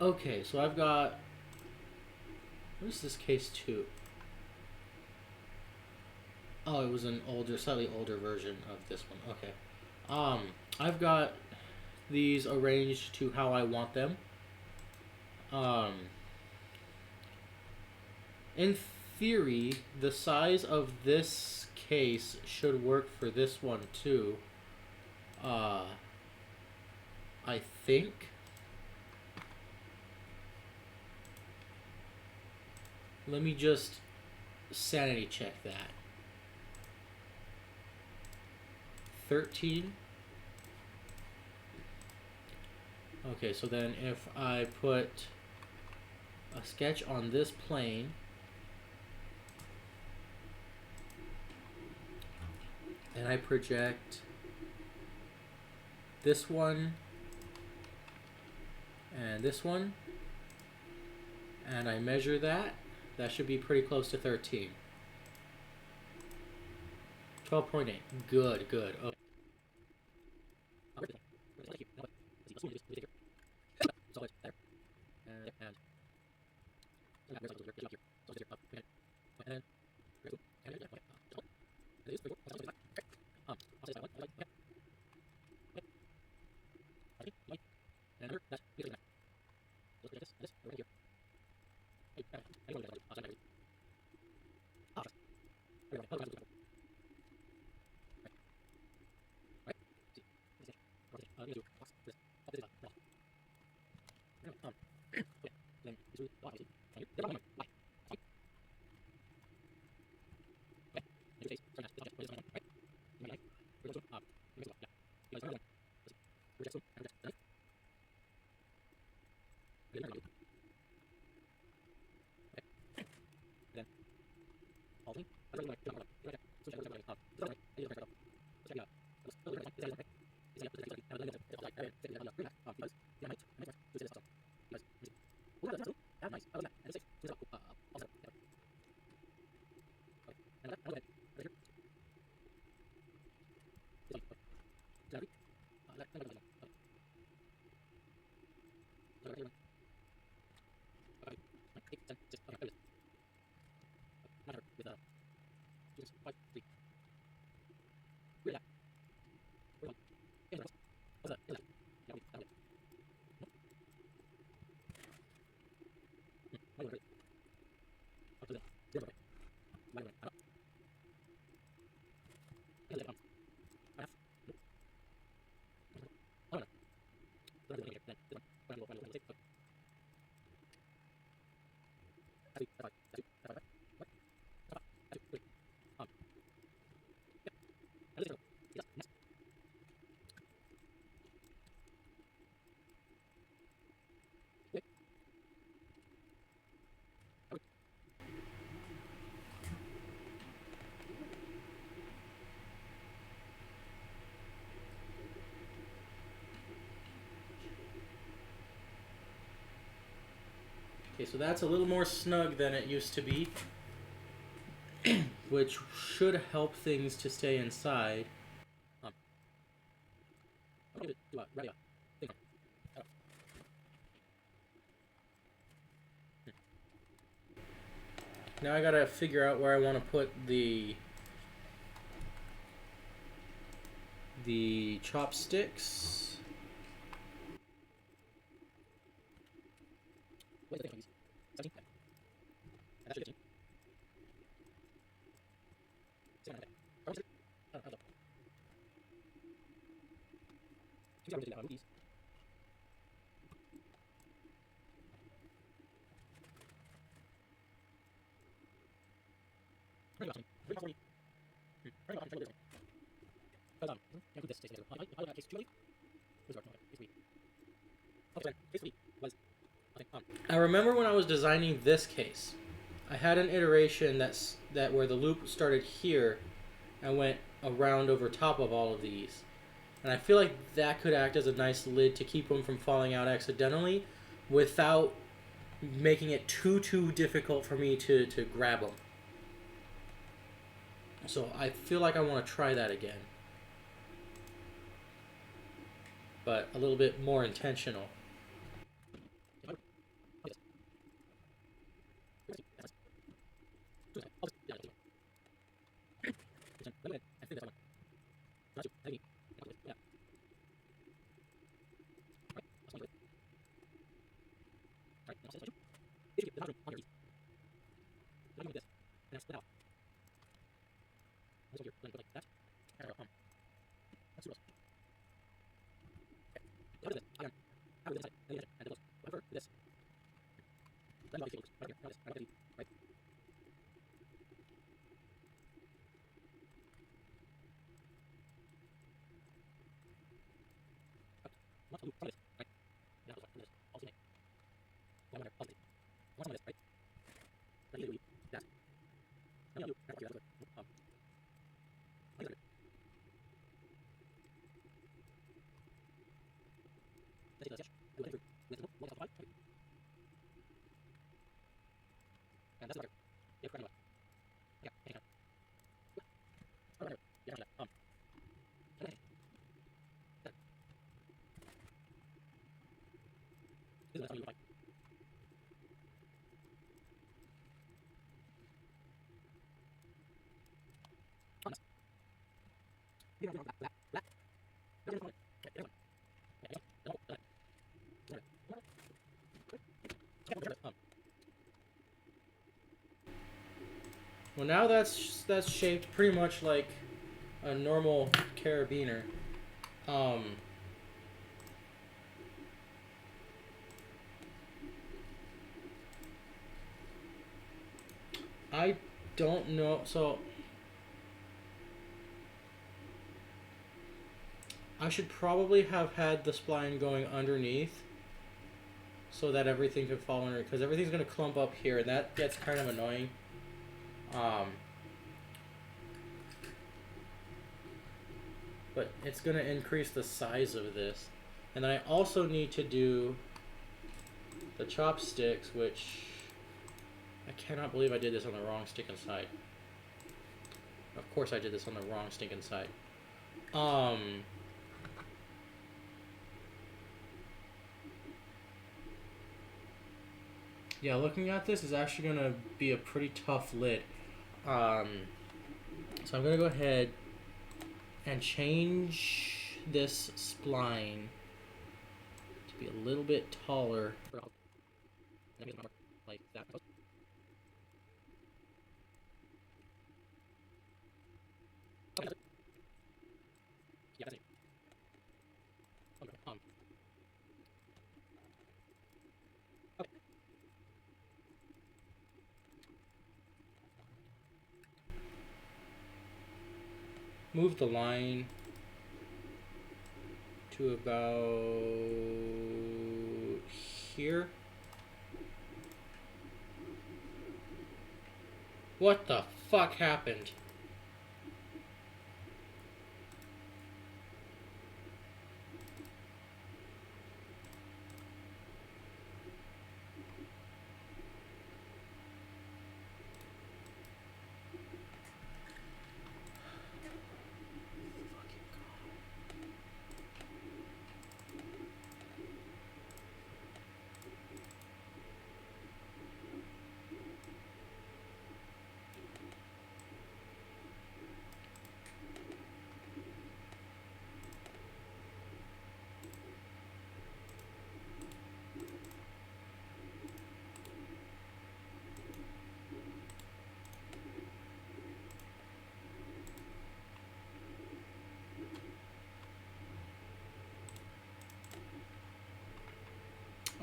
Okay, so I've got... What is this case 2? Oh, it was an older, slightly older version of this one. Okay. I've got these arranged to how I want them. Um, in theory, the size of this case should work for this one too. I think. Let me just sanity check that. 13. Okay, so then if I put a sketch on this plane and I project this one and this one and I measure that, that should be pretty close to 13. 12.8. Good, good. Okay. Okay, so that's a little more snug than it used to be, which should help things to stay inside. Now I gotta figure out where I want to put the chopsticks. I remember when I was designing this case, I had an iteration that where the loop started here and went around over top of all of these. And I feel like that could act as a nice lid to keep them from falling out accidentally without making it too difficult for me to grab them. So I feel like I want to try that again. But a little bit more intentional. Well, now that's shaped pretty much like a normal carabiner. I don't know. So I should probably have had the spline going underneath so that everything could fall under, because everything's going to clump up here, and that gets kind of annoying. But it's going to increase the size of this. And then I also need to do the chopsticks, which I cannot believe I did this on the wrong stinking side. Of course I did this on the wrong stinking side. Yeah, looking at this is actually going to be a pretty tough lid. So I'm going to go ahead and change this spline to be a little bit taller. Like that. Move the line to about here. What the fuck happened?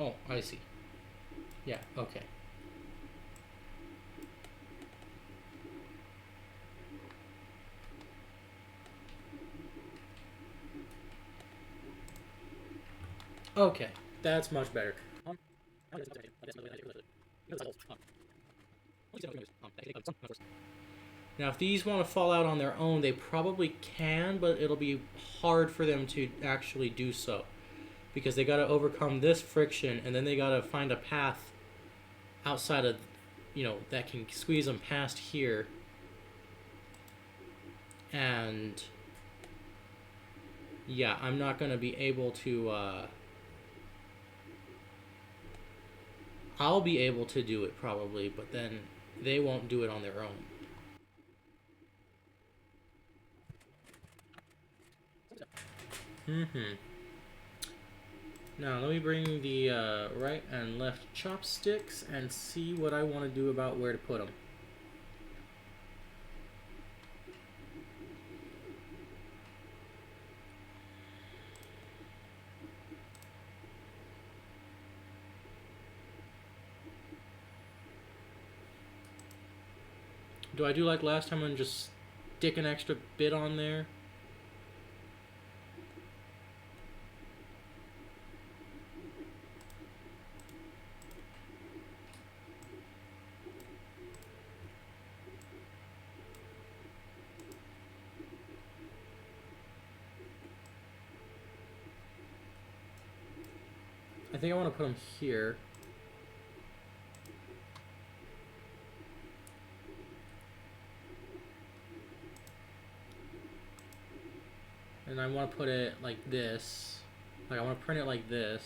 Oh, I see. Yeah, okay. Okay, that's much better. Now, if these want to fall out on their own, they probably can, but it'll be hard for them to actually do so, because they got to overcome this friction, and then they got to find a path outside of, that can squeeze them past here. And yeah, I'm not going to be able to, I'll be able to do it probably, but then they won't do it on their own. Now let me bring the right and left chopsticks and see what I want to do about where to put them. Do I do like last time and just stick an extra bit on there? I think I want to put them here. And I want to put it like this. Like I want to print it like this.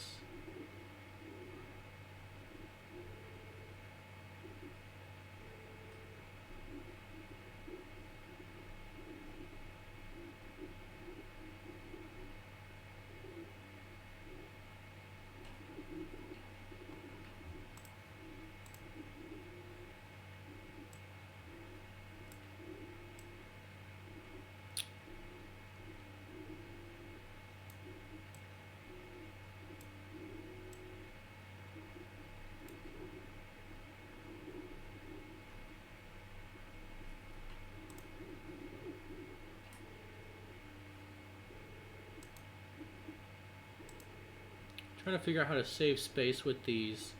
Trying to figure out how to save space with these.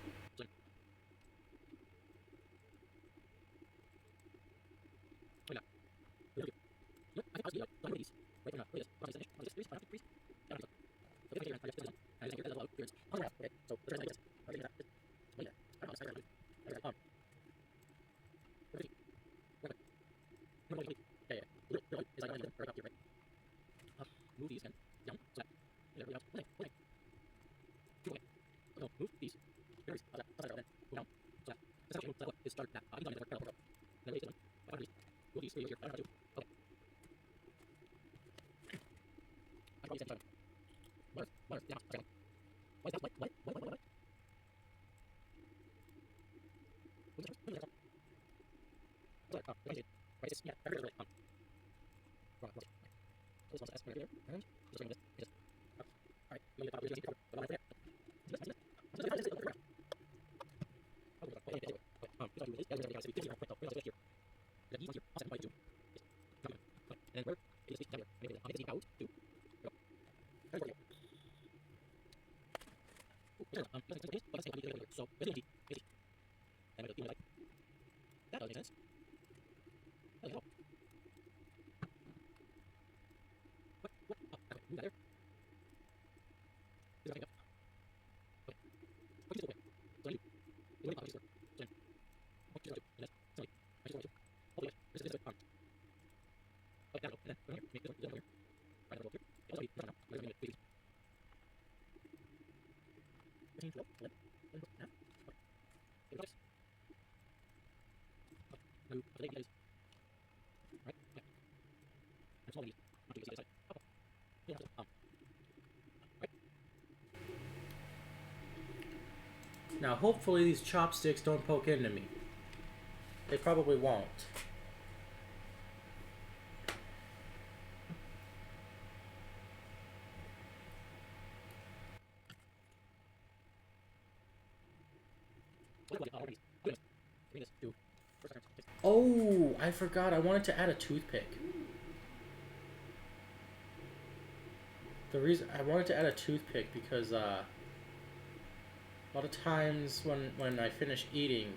Now, hopefully these chopsticks don't poke into me. They probably won't. Oh, I forgot. I wanted to add a toothpick. The reason I wanted to add a toothpick because a lot of times when I finish eating,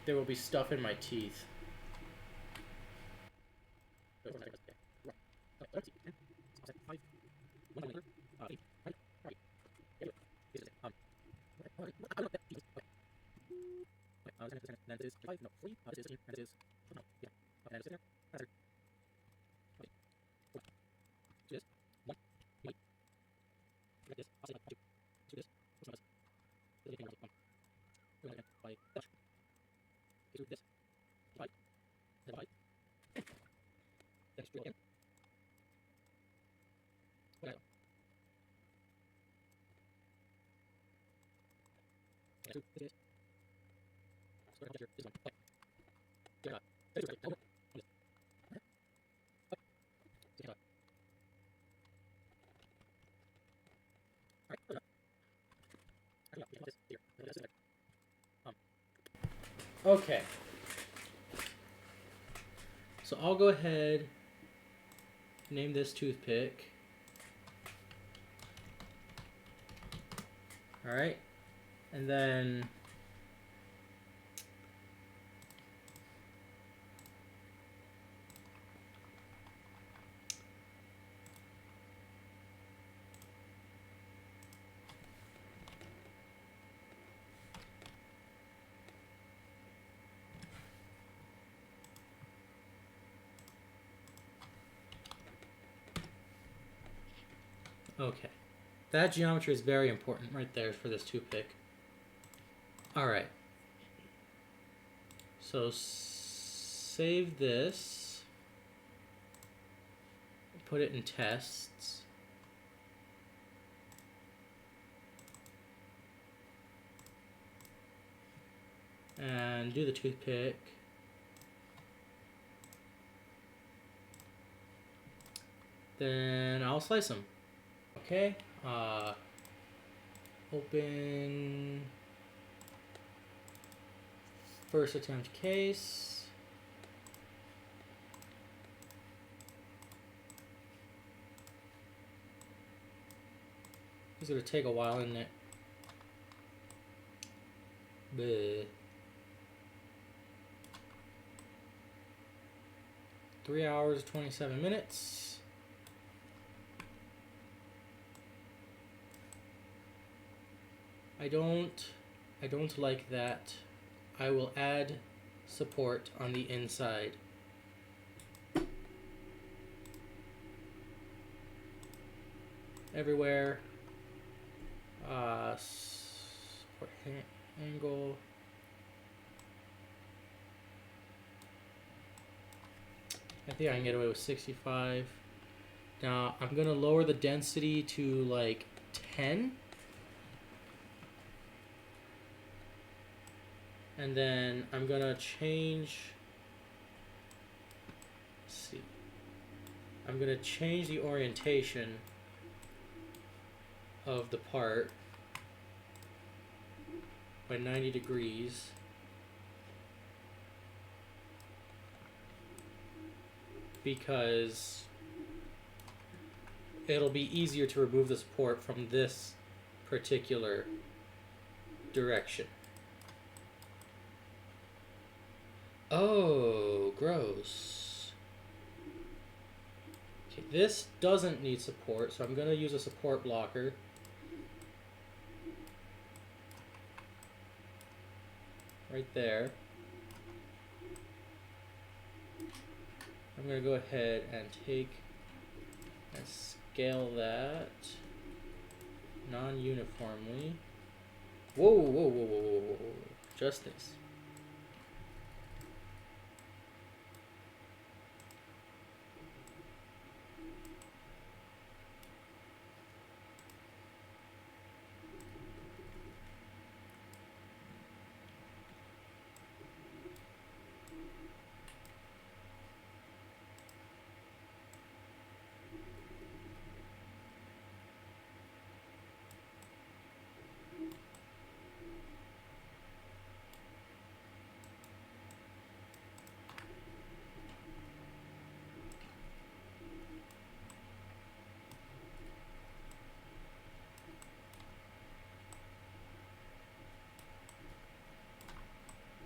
there will be stuff in my teeth. Okay. So I'll go ahead, name this toothpick. Alright. And then okay. That geometry is very important right there for this toothpick. Alright. So save this. Put it in tests. And do the toothpick. Then I'll slice them. Okay. Open first attempt case. It's gonna take a while, isn't it? Bleh. 3 hours, 27 minutes. I don't like that. I will add support on the inside. Everywhere. Support angle. I think I can get away with 65. Now I'm gonna lower the density to like 10. And then I'm gonna change, let's see, I'm gonna change the orientation of the part by 90 degrees. Because it'll be easier to remove the support from this particular direction. Oh, gross. Okay, this doesn't need support, so I'm going to use a support blocker. Right there. I'm going to go ahead and take and scale that non-uniformly. Whoa, whoa, whoa, whoa, whoa, whoa, whoa. Just this.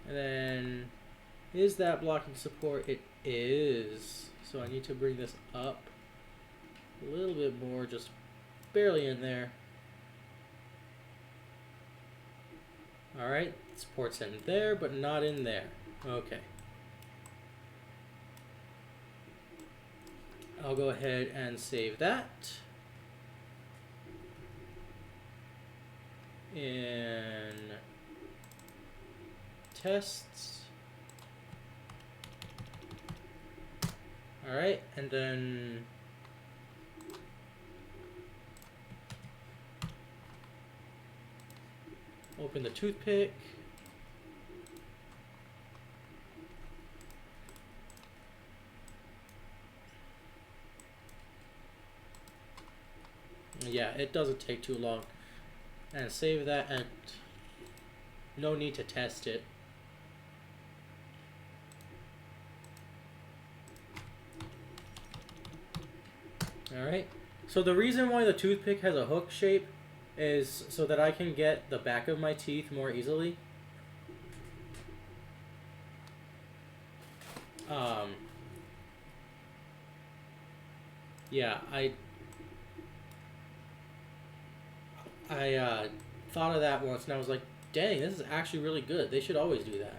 And then, is that blocking support? It is. So I need to bring this up a little bit more, just barely in there. Alright, support's in there, but not in there. Okay. I'll go ahead and save that. In tests. Alright, and then Open the toothpick. Yeah, it doesn't take too long. And save that, and no need to test it. Alright, so the reason why the toothpick has a hook shape is so that I can get the back of my teeth more easily. Yeah, I thought of that once and I was like, dang, this is actually really good. They should always do that.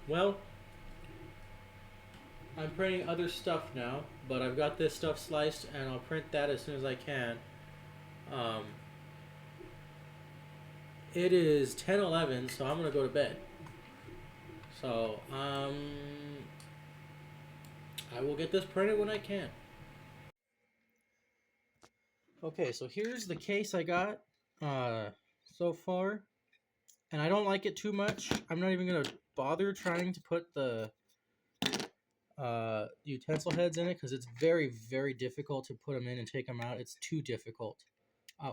Well, I'm printing other stuff now, but I've got this stuff sliced and I'll print that as soon as I can. It is 10:11, so I'm gonna go to bed. So, I will get this printed when I can. Okay, so here's the case I got so far, and I don't like it too much. I'm not even gonna bother trying to put the utensil heads in it because it's very, very difficult to put them in and take them out. It's too difficult.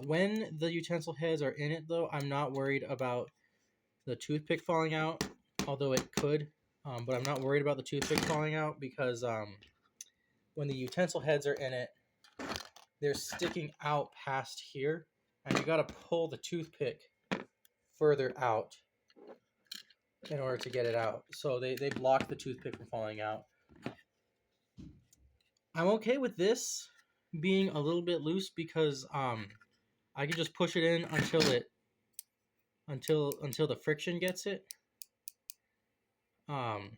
When the utensil heads are in it, though, I'm not worried about the toothpick falling out, although it could. But I'm not worried about the toothpick falling out because when the utensil heads are in it, they're sticking out past here, and you got to pull the toothpick further out in order to get it out. So they block the toothpick from falling out. I'm okay with this being a little bit loose because I can just push it in until the friction gets it. And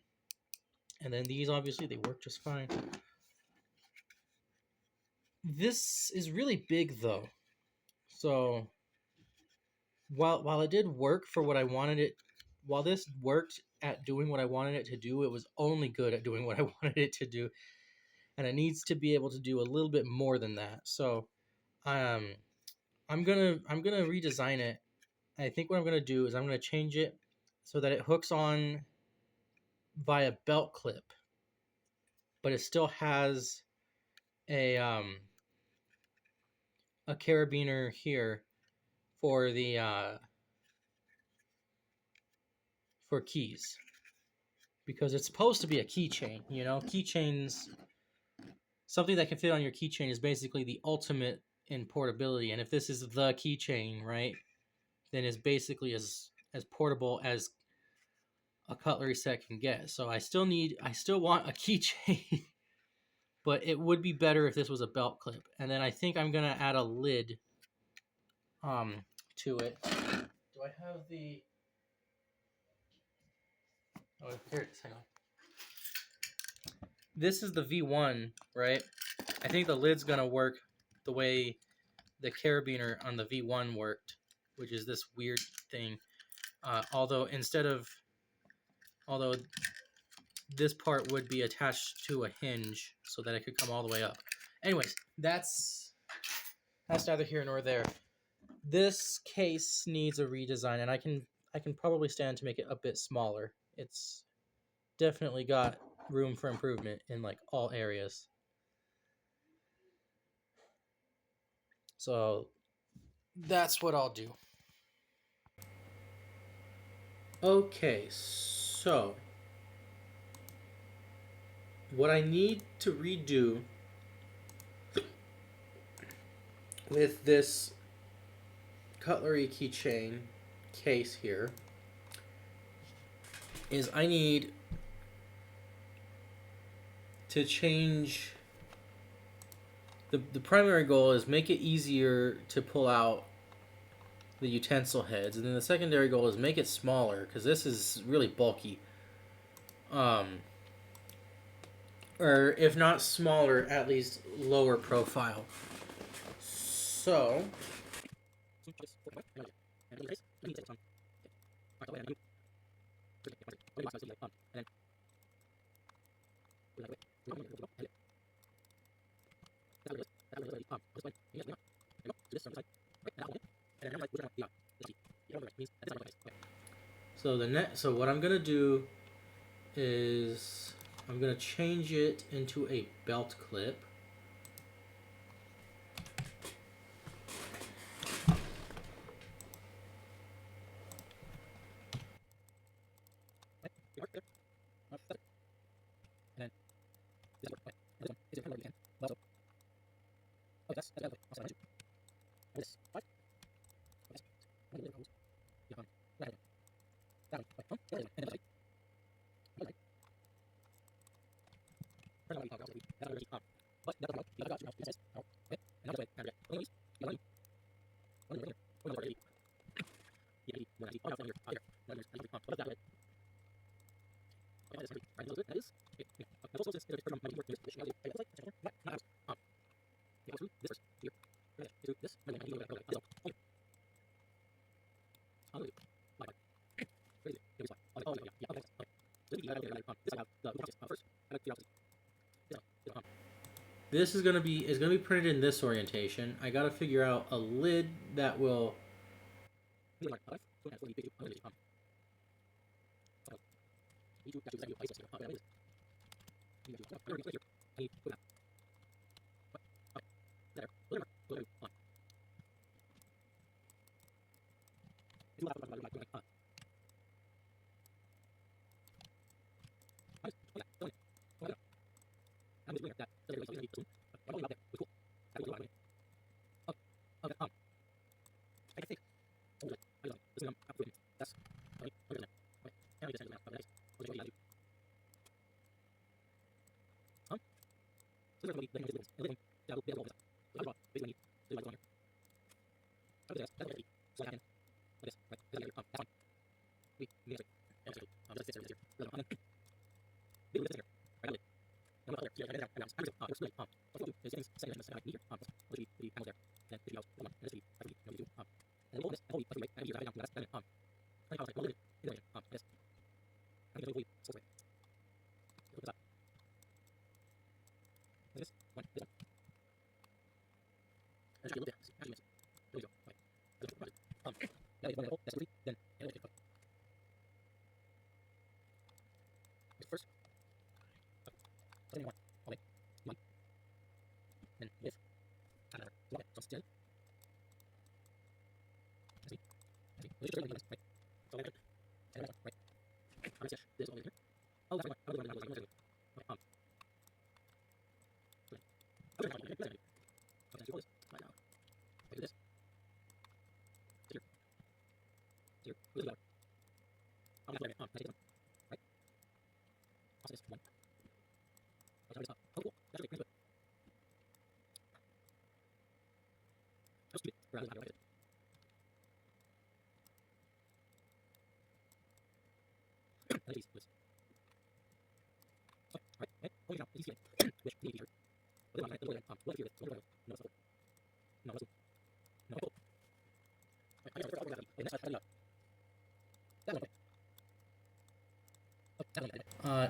then these obviously they work just fine. This is really big though. So while it did work for what I wanted it, while this worked at doing what I wanted it to do, it was only good at doing what I wanted it to do, and it needs to be able to do a little bit more than that. So I'm gonna redesign it. I think what I'm gonna do is I'm gonna change it so that it hooks on via belt clip, but it still has a carabiner here for the for keys, because it's supposed to be a keychain. You know, keychains, something that can fit on your keychain is basically the ultimate in portability. And if this is the keychain, right, then it's basically as portable as a cutlery set can get. So I still want a keychain, but it would be better if this was a belt clip. And then I think I'm gonna add a lid to it. Do I have the... Oh, here it is. Hang on. This is the V1, right? I think the lid's gonna work the way the carabiner on the V1 worked, which is this weird thing. Although this part would be attached to a hinge so that it could come all the way up. Anyways, that's neither here nor there. This case needs a redesign, and I can probably stand to make it a bit smaller. It's definitely got room for improvement in like all areas. So that's what I'll do. Okay, so what I need to redo with this Cutlery Keychain case here is I need to change the primary goal is make it easier to pull out the utensil heads, and then the secondary goal is make it smaller because this is really bulky. Or if not smaller, at least lower profile. So So what I'm gonna do is I'm gonna change it into a belt clip. This is gonna be printed in this orientation. I gotta figure out a lid that will.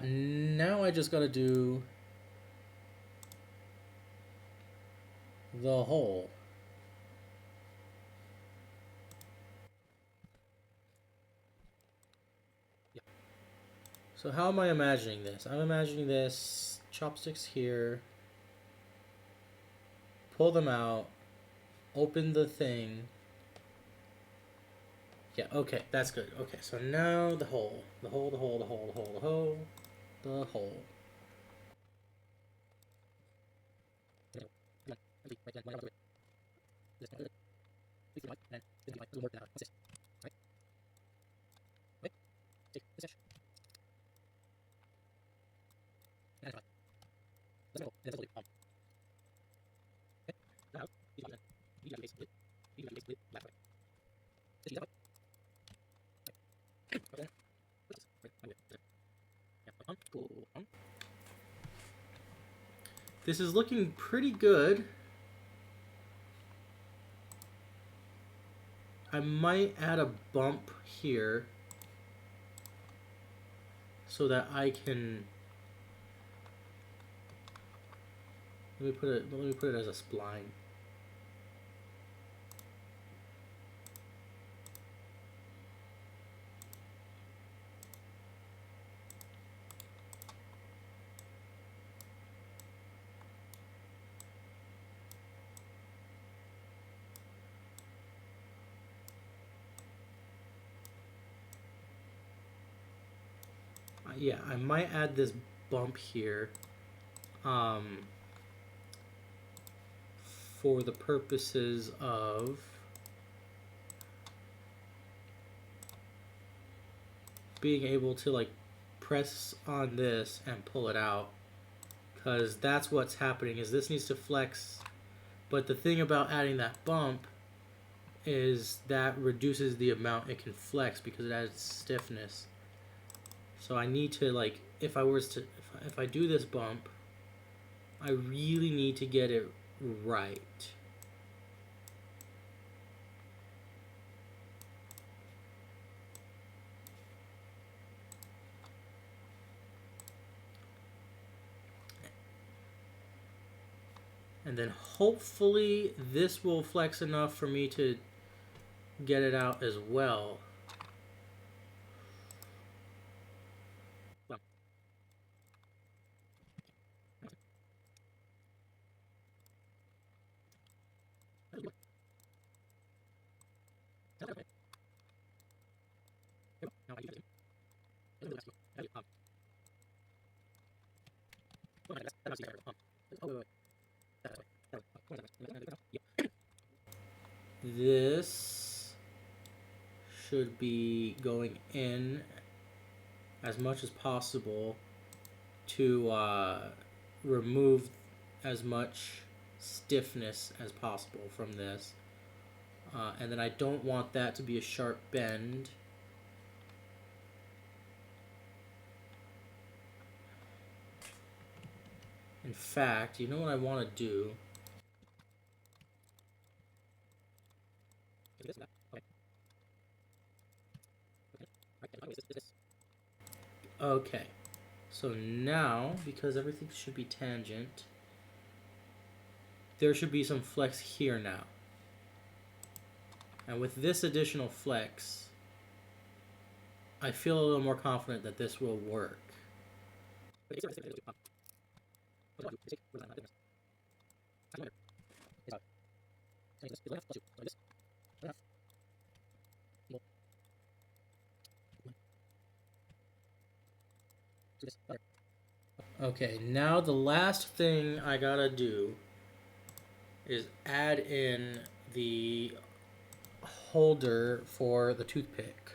Now I just gotta do the hole. So how am I imagining this? I'm imagining this chopsticks here, pull them out, open the thing. Yeah, okay, that's good. Okay, so now the hole. The hole, the hole, the hole, the hole, the hole, the hole. This is looking pretty good. I might add a bump here so that I can. Let me put it as a spline. Yeah, I might add this bump here um, for the purposes of being able to like press on this and pull it out, because that's what's happening is this needs to flex. But the thing about adding that bump is that reduces the amount it can flex because it adds stiffness. So I need to, like, if I do this bump, I really need to get it right. And then hopefully this will flex enough for me to get it out as well. This should be going in as much as possible to remove as much stiffness as possible from this. And then I don't want that to be a sharp bend. In fact, you know what I want to do? Okay, so now, because everything should be tangent, there should be some flex here now. And with this additional flex, I feel a little more confident that this will work. Okay, now the last thing I gotta do is add in the holder for the toothpick.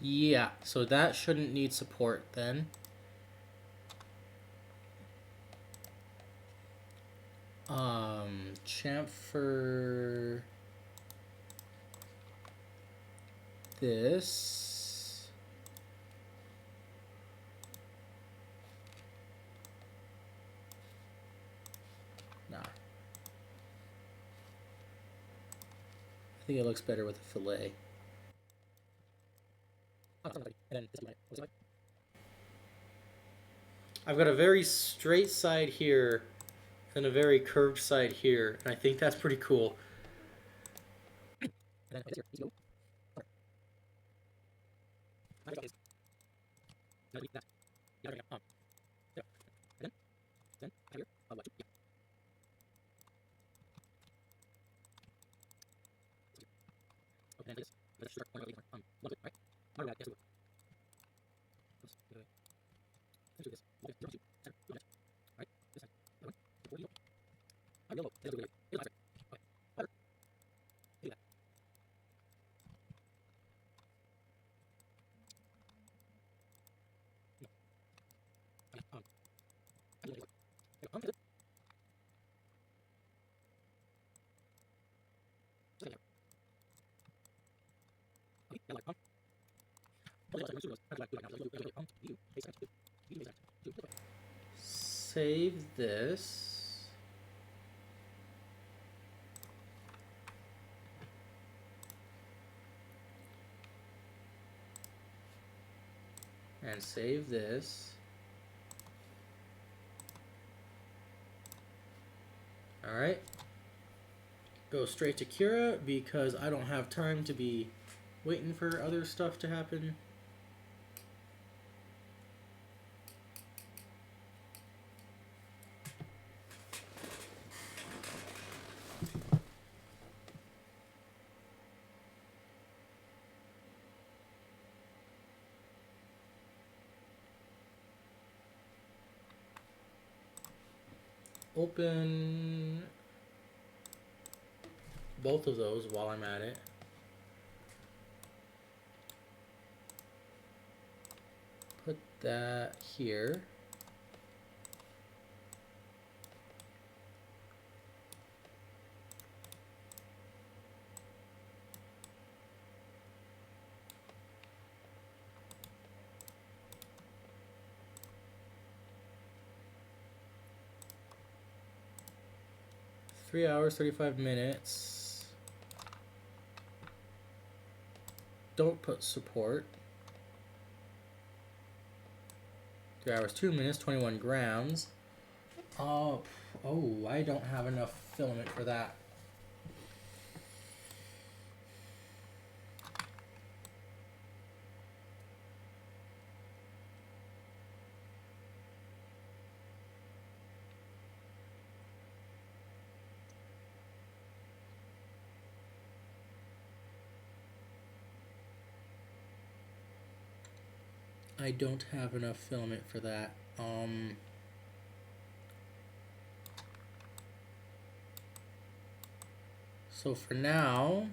Yeah, so that shouldn't need support then. Chamfer this. Nah. I think it looks better with a fillet. I've got a very straight side here and a very curved side here, and I think that's pretty cool. Save this. and save this. Alright. Go straight to Cura because I don't have time to be waiting for other stuff to happen. Open both of those while I'm at it. Put that here. $3 35 minutes. Don't put support. 3 hours 2 minutes, 21 grams. Oh, I don't have enough filament for that. I don't have enough filament for that. So for now,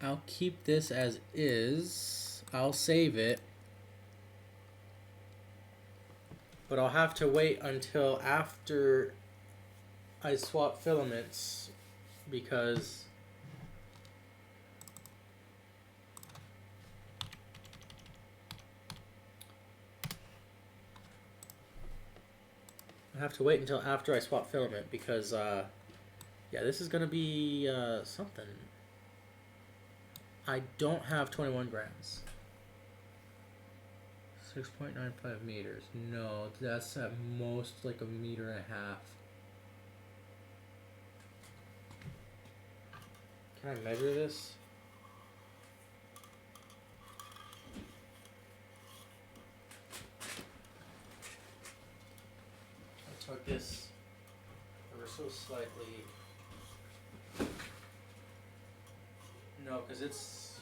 I'll keep this as is. I'll save it. But I'll have to wait until after I swap filaments because I have to wait until after I swap filament because yeah, this is gonna be something. I don't have 21 grams. 6.95 meters. No, that's at most like 1.5 meters. Can I measure this? I took this ever so slightly. No, because it's...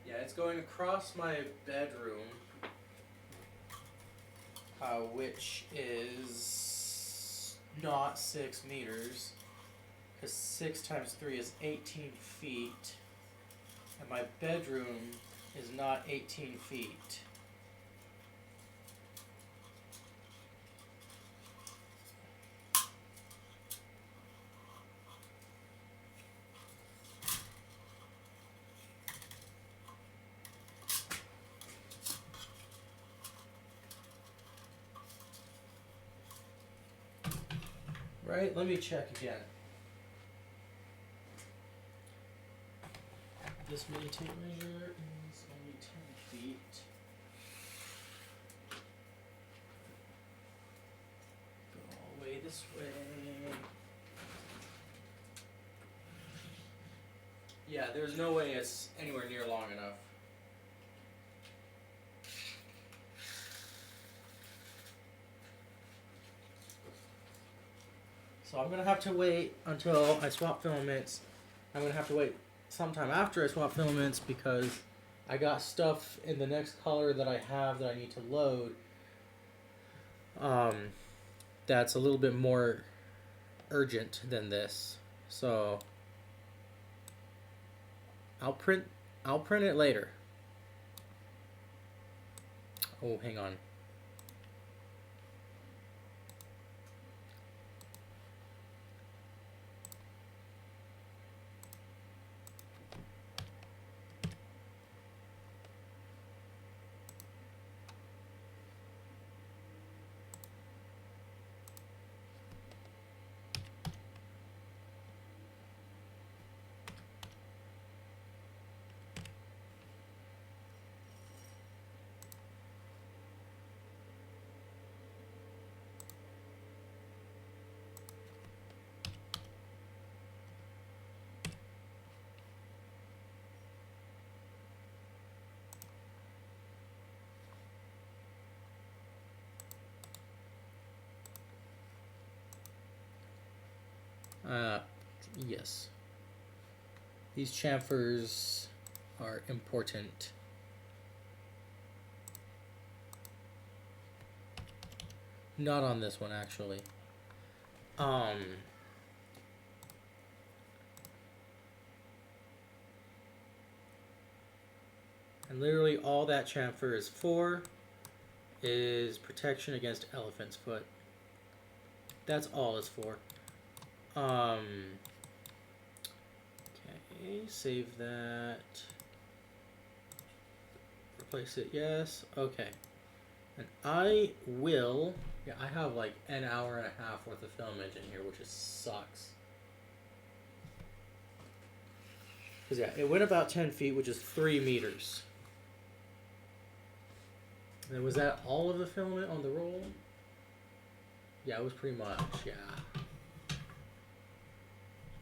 Yeah, it's going across my bedroom, which is not 6 meters, because 6 times 3 is 18 feet, and my bedroom is not 18 feet. Right, let me check again. This mini tape measure is only 10 feet. Go all the way this way. Yeah, there's no way it's anywhere near long enough. So I'm going to have to wait until I swap filaments. I'm going to have to wait sometime after I swap filaments because I got stuff in the next color that I have that I need to load. That's a little bit more urgent than this. So I'll print it later. Oh, hang on. Yes. These chamfers are important. Not on this one, actually. And literally all that chamfer is for is protection against elephant's foot. That's all it's for. Okay, save that. Replace it, yes. Okay. And I will... Yeah, I have like an hour and a half worth of filament in here, which just sucks. Because yeah, it went about 10 feet, which is 3 meters. And was that all of the filament on the roll? Yeah, it was pretty much, yeah.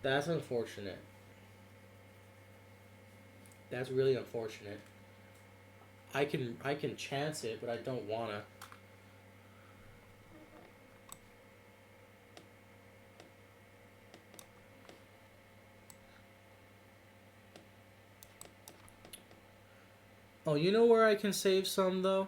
That's unfortunate. That's really unfortunate. I can chance it, but I don't wanna. Oh, you know where I can save some though?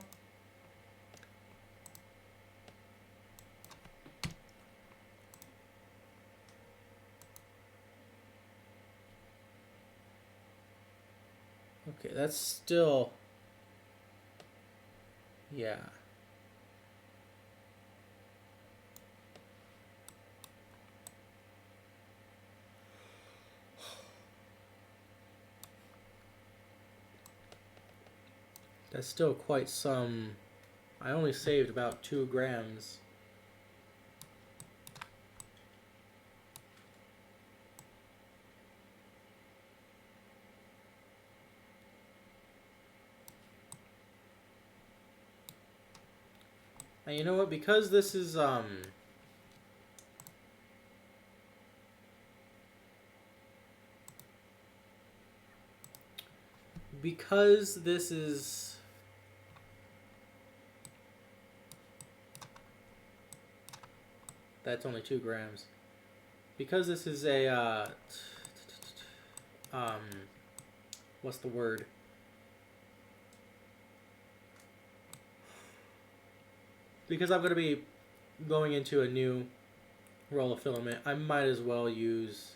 Okay, that's still... Yeah. That's still quite some... I only saved about 2 grams. And you know what? Because this is, because this is... That's only 2 grams. Because this is a, what's the word? Because I'm going to be going into a new roll of filament, I might as well use...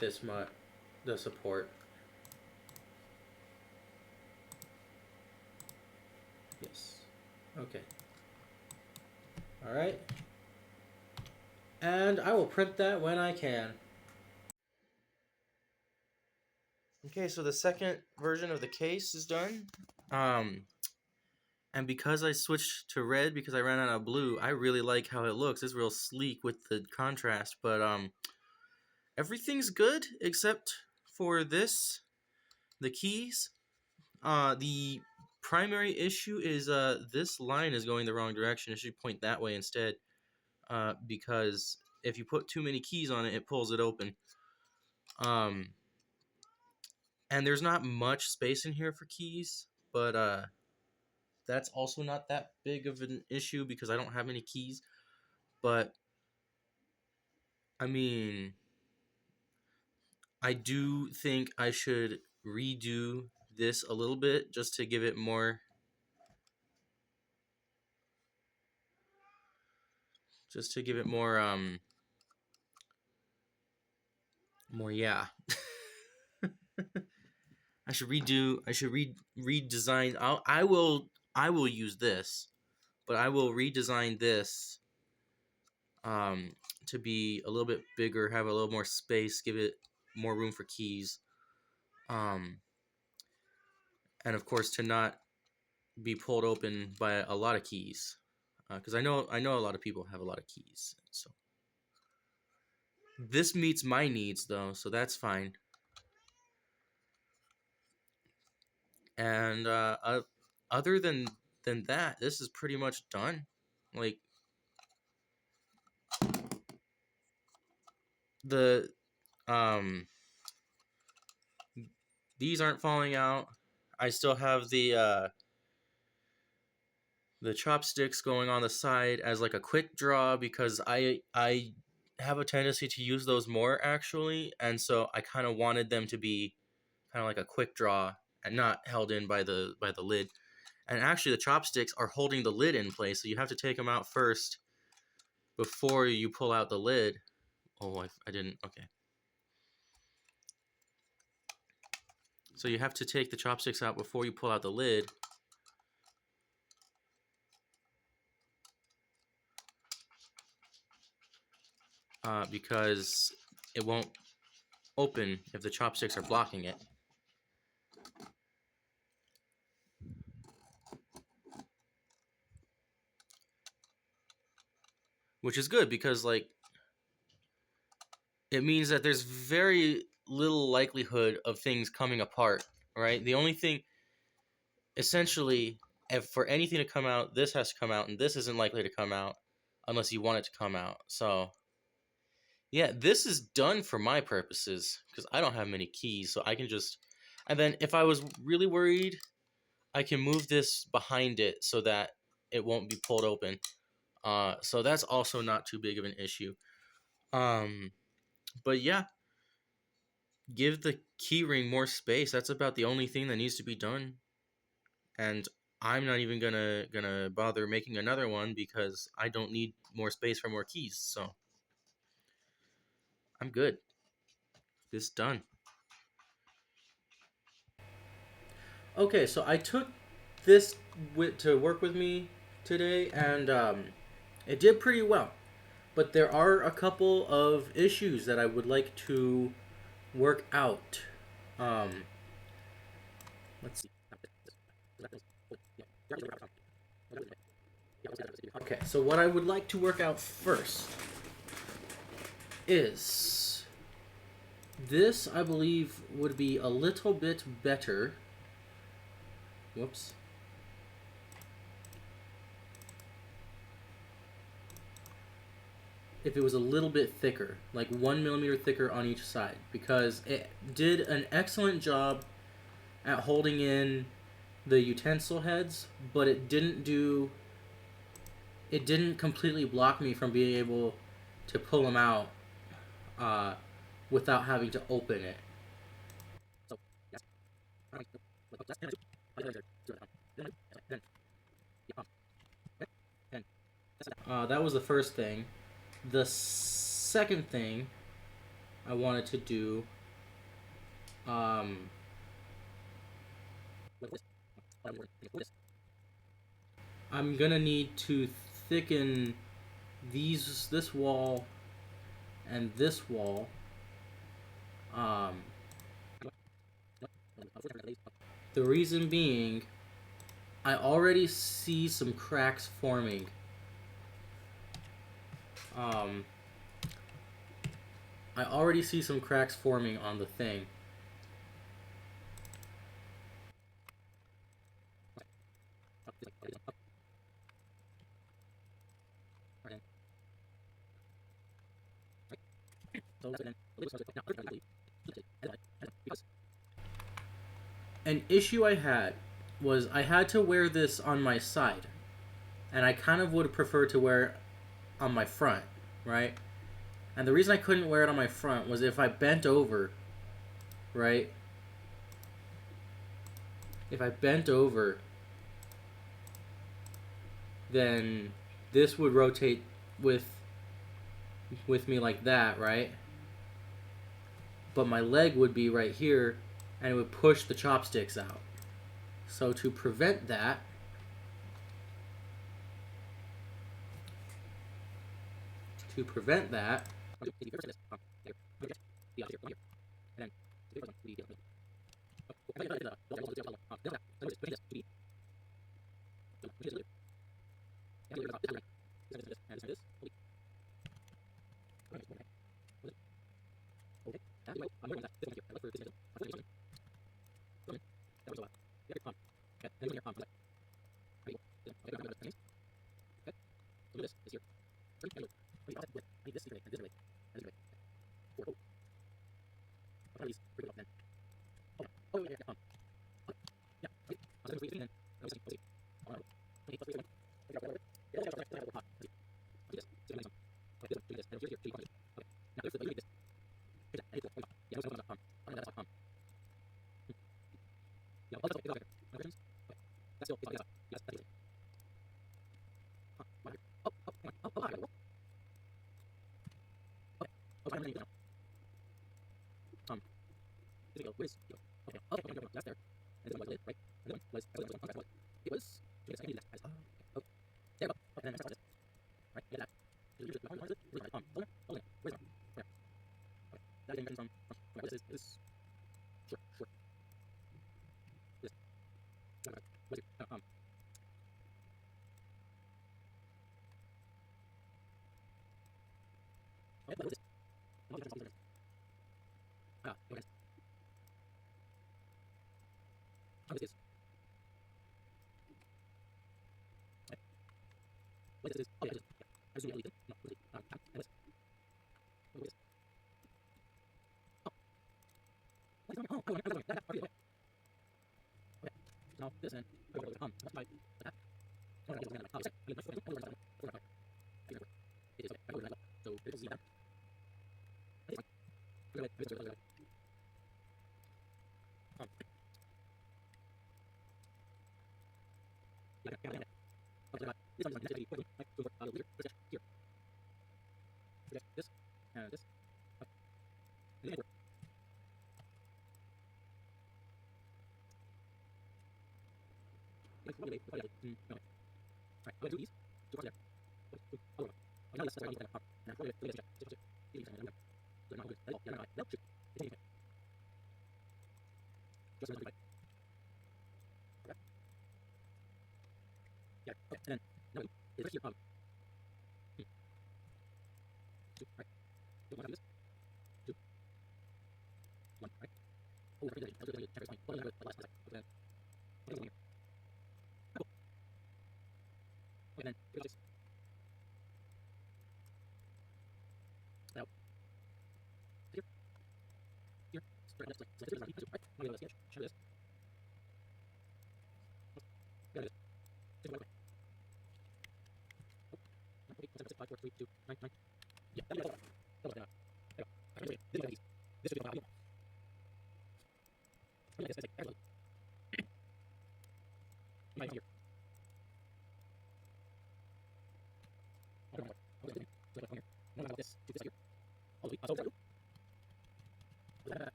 this much, the support. Yes. Okay. Alright. And I will print that when I can. Okay, so the second version of the case is done. And because I switched to red because I ran out of blue, I really like how it looks. It's real sleek with the contrast, but everything's good except for this, the keys. The primary issue is this line is going the wrong direction. It should point that way instead. Because if you put too many keys on it, it pulls it open. And there's not much space in here for keys, but that's also not that big of an issue because I don't have any keys. But I mean, I do think I should redo this a little bit just to give it more, yeah. I should redesign. I will use this, but I will redesign this to be a little bit bigger, have a little more space, give it more room for keys. And of course to not be pulled open by a lot of keys. Because I know a lot of people have a lot of keys. So this meets my needs though, so that's fine. And other than that, this is pretty much done. Like the these aren't falling out. I still have the the chopsticks going on the side as like a quick draw, because I have a tendency to use those more actually, and so I kind of wanted them to be kind of like a quick draw and not held in by the lid. And actually, the chopsticks are holding the lid in place, so you have to take them out first before you pull out the lid. Oh, I didn't. Okay. So you have to take the chopsticks out before you pull out the lid. Because it won't open if the chopsticks are blocking it. Which is good because, like, it means that there's very little likelihood of things coming apart, right? The only thing, essentially, if for anything to come out, this has to come out, and this isn't likely to come out unless you want it to come out. So, yeah, this is done for my purposes because I don't have many keys, so I can just... And then if I was really worried, I can move this behind it so that it won't be pulled open. So that's also not too big of an issue. But yeah, give the keyring more space. That's about the only thing that needs to be done. And I'm not even gonna bother making another one because I don't need more space for more keys. So I'm good. This done. Okay, so I took this to work with me today, and it did pretty well. But there are a couple of issues that I would like to work out. Um, let's see. Okay, so what I would like to work out first is this, I believe, would be a little bit better. Whoops. If it was a little bit thicker, like 1 millimeter thicker on each side, because it did an excellent job at holding in the utensil heads, but it didn't completely block me from being able to pull them out without having to open it. That was the first thing. The second thing I wanted to do, I'm gonna need to thicken this wall and this wall. The reason being, I already see some cracks forming. I already see some cracks forming on the thing. An issue I had was I had to wear this on my side, and I kind of would prefer to wear it on my front, right? And the reason I couldn't wear it on my front was if I bent over, right? If I bent over, then this would rotate with me like that, right? But my leg would be right here, and it would push the chopsticks out. So to prevent that,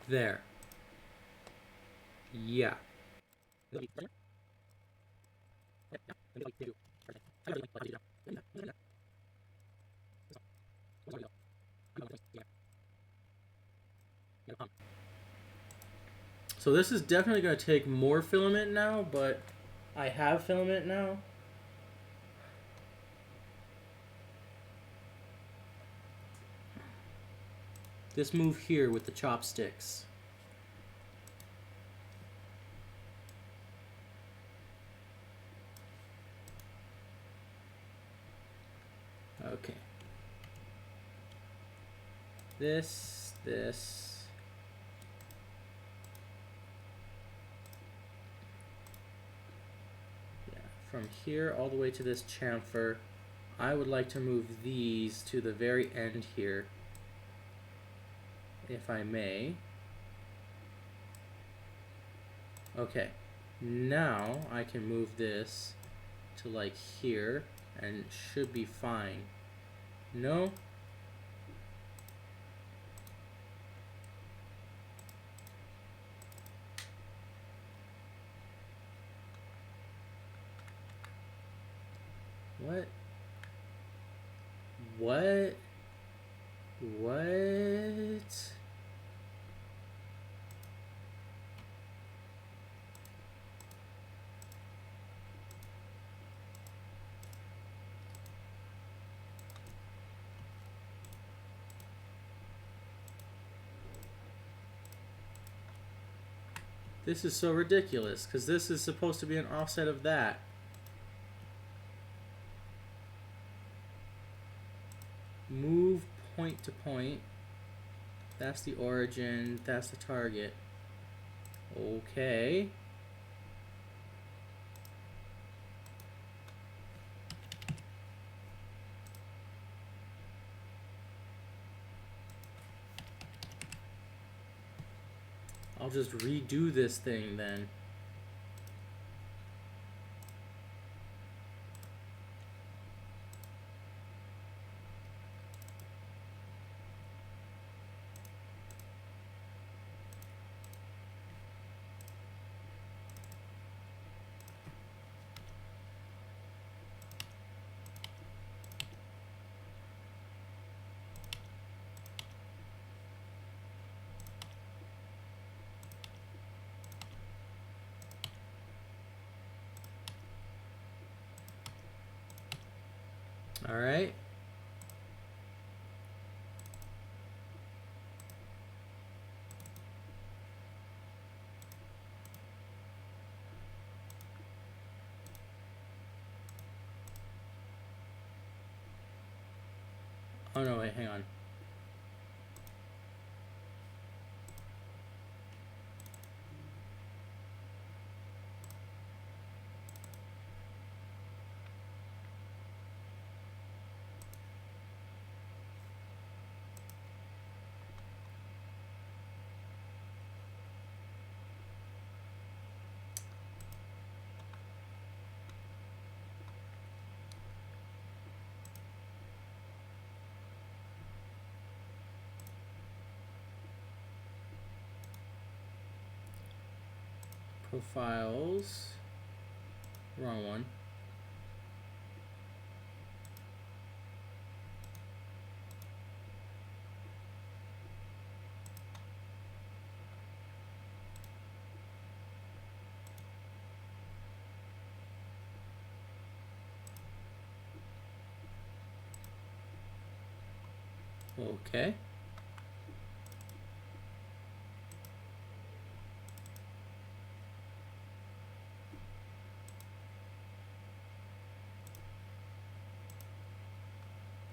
There. Yeah. So this is definitely going to take more filament now, but I have filament now. This move here with the chopsticks. Okay. This. Yeah, from here all the way to this chamfer. I would like to move these to the very end here, if I may. Okay, now I can move this to like here and it should be fine. No? What? What? What? This is so ridiculous, because this is supposed to be an offset of that. Move point to point. That's the origin, that's the target. Okay. I'll just redo this thing then. All right. Oh no, wait, hang on. Profiles. Wrong one. Okay.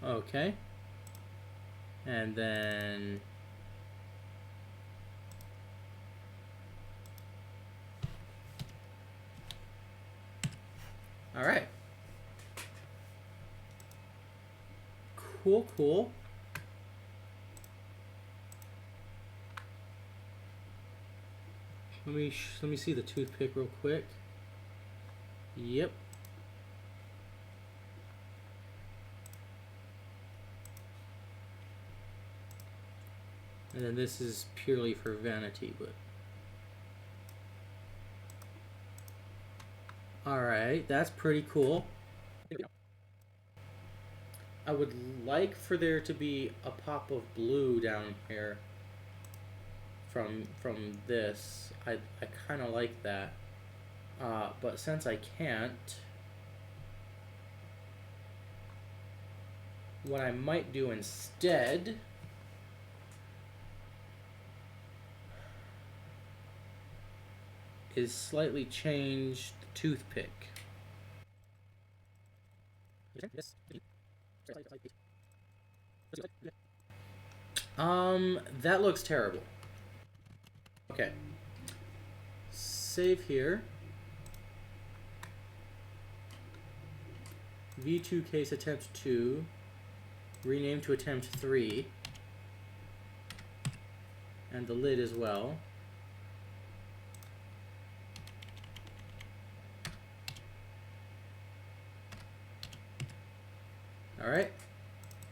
Okay. And then all right. Cool, cool. Let me see the toothpick real quick. Yep. And then this is purely for vanity, but alright, that's pretty cool. I would like for there to be a pop of blue down here from this. I kind of like that. But since I can't, what I might do instead is slightly change the toothpick. That looks terrible. Okay. Save here. V2 case attempt 2. Rename to attempt 3. And the lid as well. Alright.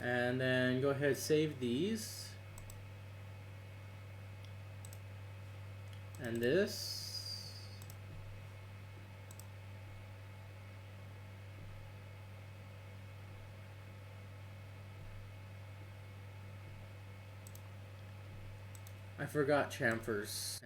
And then go ahead, save these. And this. I forgot chamfers.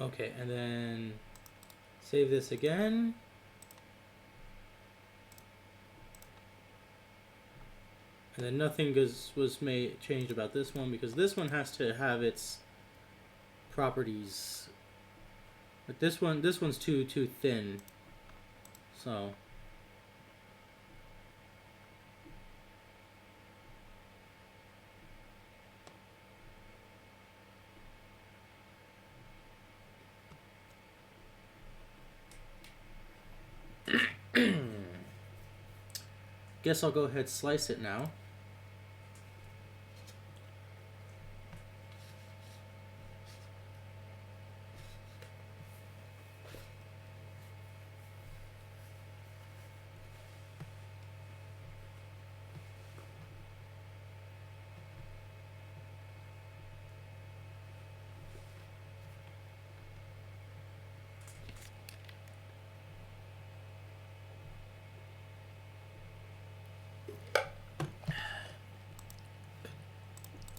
Okay, and then save this again. And then nothing was changed about this one because this one has to have its properties. But this one's too thin. So guess I'll go ahead slice it now.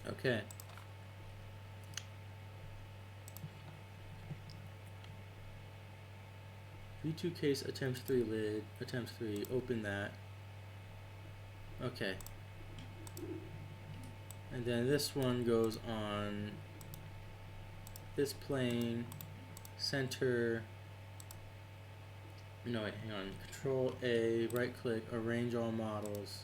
Okay. V2 case attempts 3 lid, attempts 3, open that. Okay. And then this one goes on this plane, center. No, wait, hang on. Control A, right click, arrange all models.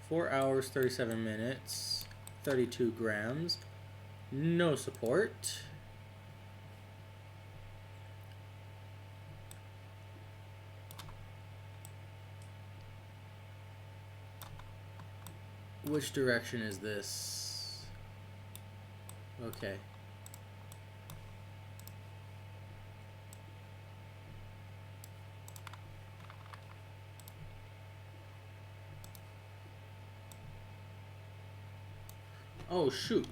Four hours, 37 minutes, 32 grams. No support. Which direction is this? Okay. Oh, shoot.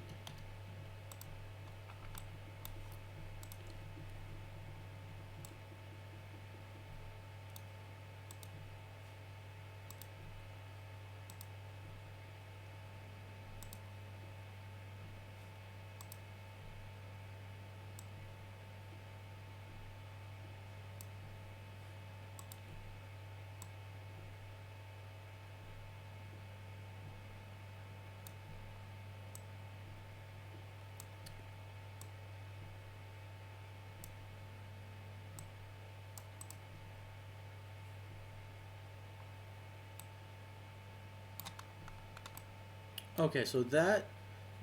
Okay, so that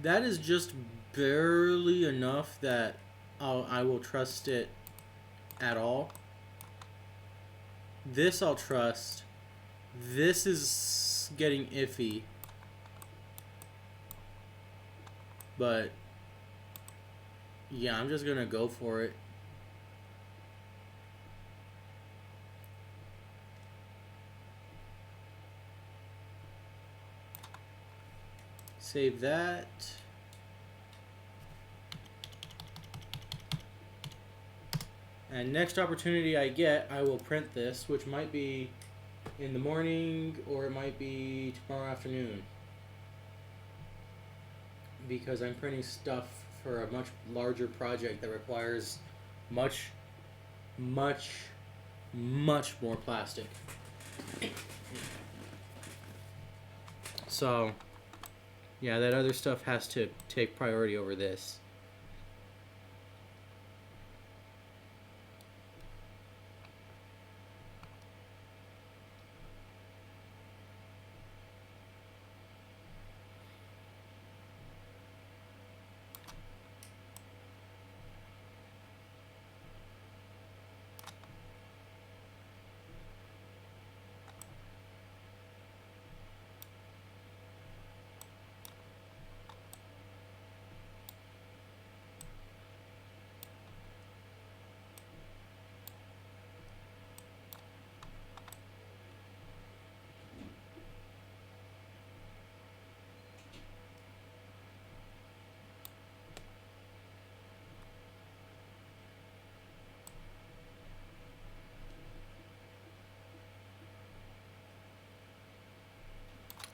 is just barely enough that I will trust it at all. This I'll trust. This is getting iffy. But yeah, I'm just gonna go for it. Save that. And next opportunity I get, I will print this, which might be in the morning or it might be tomorrow afternoon. Because I'm printing stuff for a much larger project that requires much more plastic. So yeah, that other stuff has to take priority over this.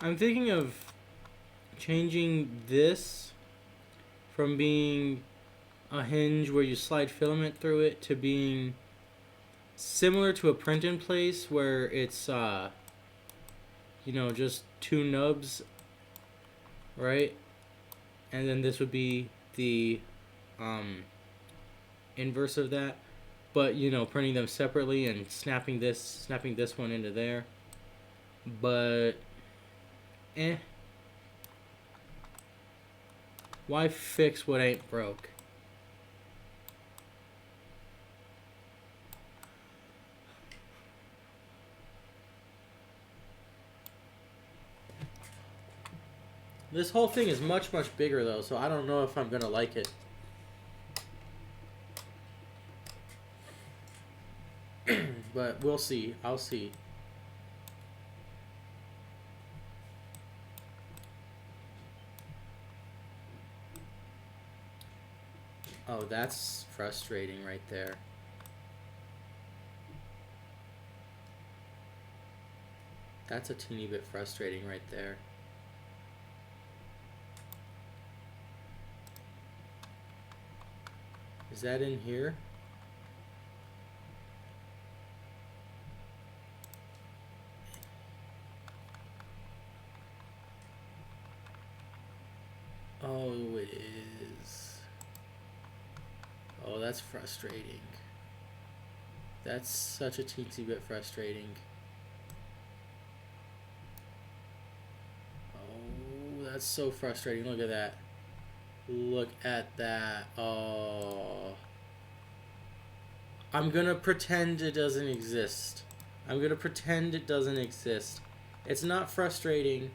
I'm thinking of changing this from being a hinge where you slide filament through it to being similar to a print in place where it's just two nubs, right? And then this would be the inverse of that, but printing them separately and snapping this one into there. But why fix what ain't broke? This whole thing is much, much bigger though, so I don't know if I'm gonna like it. But we'll see. I'll see. Oh, that's frustrating right there. That's a teeny bit frustrating right there. Is that in here? Oh, it is. Oh, that's frustrating. That's such a teensy bit frustrating. Oh, that's so frustrating. Look at that. Look at that. Oh. I'm gonna pretend it doesn't exist. I'm gonna pretend it doesn't exist. It's not frustrating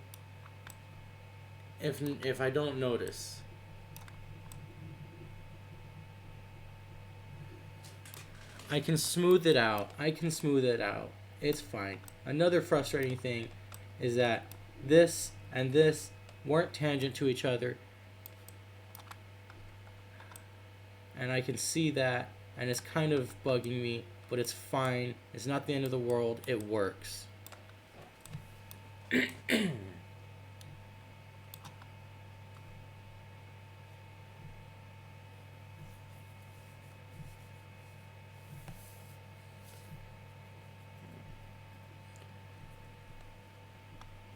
if I don't notice. I can smooth it out. It's fine. Another frustrating thing is that this and this weren't tangent to each other. And I can see that, and it's kind of bugging me, but it's fine. It's not the end of the world. It works.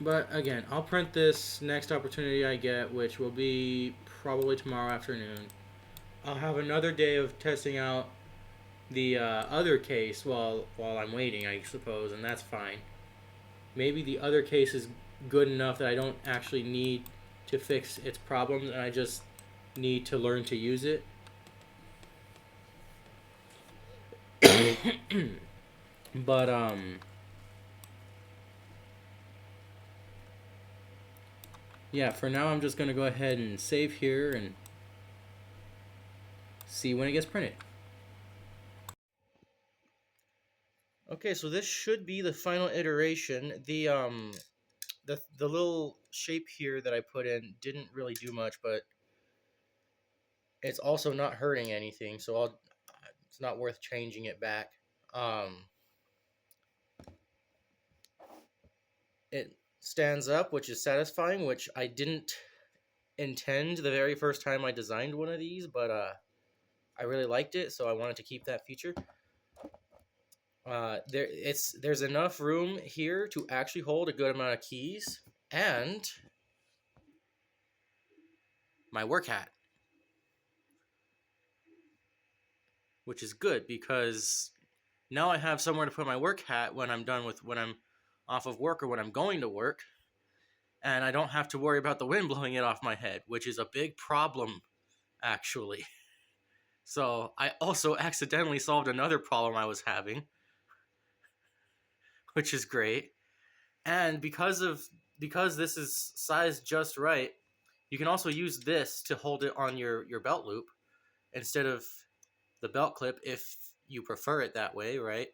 But again, I'll print this next opportunity I get, which will be probably tomorrow afternoon. I'll have another day of testing out the other case while I'm waiting, I suppose, and that's fine. Maybe the other case is good enough that I don't actually need to fix its problems, and I just need to learn to use it. But yeah, for now I'm just gonna go ahead and save here and see when it gets printed. Okay, so this should be the final iteration. The little shape here that I put in didn't really do much, but it's also not hurting anything, so it's not worth changing it back. It stands up, which is satisfying, which I didn't intend the very first time I designed one of these, but I really liked it, so I wanted to keep that feature. There's enough room here to actually hold a good amount of keys, and my work hat, which is good because now I have somewhere to put my work hat when I'm off of work or when I'm going to work, and I don't have to worry about the wind blowing it off my head, which is a big problem, actually. So I also accidentally solved another problem I was having, which is great. And because this is sized just right, you can also use this to hold it on your belt loop instead of the belt clip if you prefer it that way, right?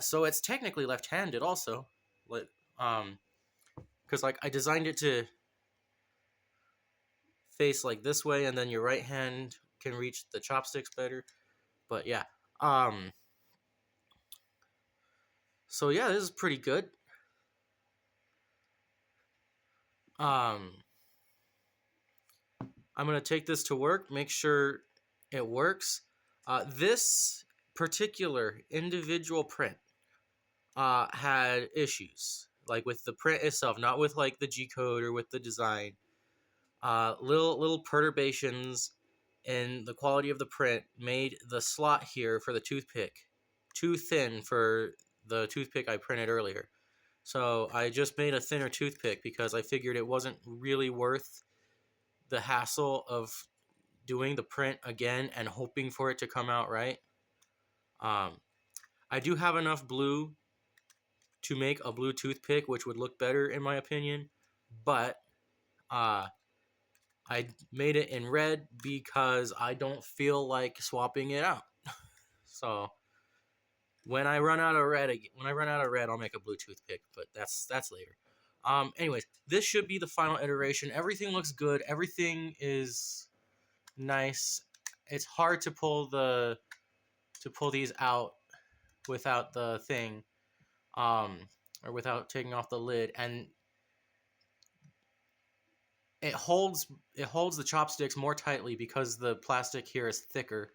So it's technically left-handed also, because like I designed it to face like this way, and then your right hand can reach the chopsticks better. But yeah, so yeah, this is pretty good. I'm going to take this to work, make sure it works. This particular individual print had issues, like with the print itself, not with like the G code or with the design. Little perturbations in the quality of the print made the slot here for the toothpick too thin for the toothpick I printed earlier. So I just made a thinner toothpick because I figured it wasn't really worth the hassle of doing the print again and hoping for it to come out right. I do have enough blue to make a blue toothpick, which would look better in my opinion, but I made it in red because I don't feel like swapping it out. So when I run out of red, I'll make a blue toothpick, but that's later. Anyways, this should be the final iteration. Everything looks good. Everything is nice. It's hard to pull these out without the thing, or without taking off the lid, and it holds the chopsticks more tightly because the plastic here is thicker.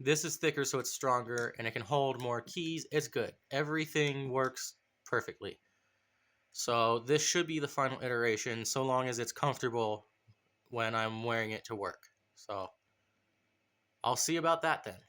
This is thicker, so it's stronger, and it can hold more keys. It's good. Everything works perfectly. So this should be the final iteration, so long as it's comfortable when I'm wearing it to work. So I'll see about that then.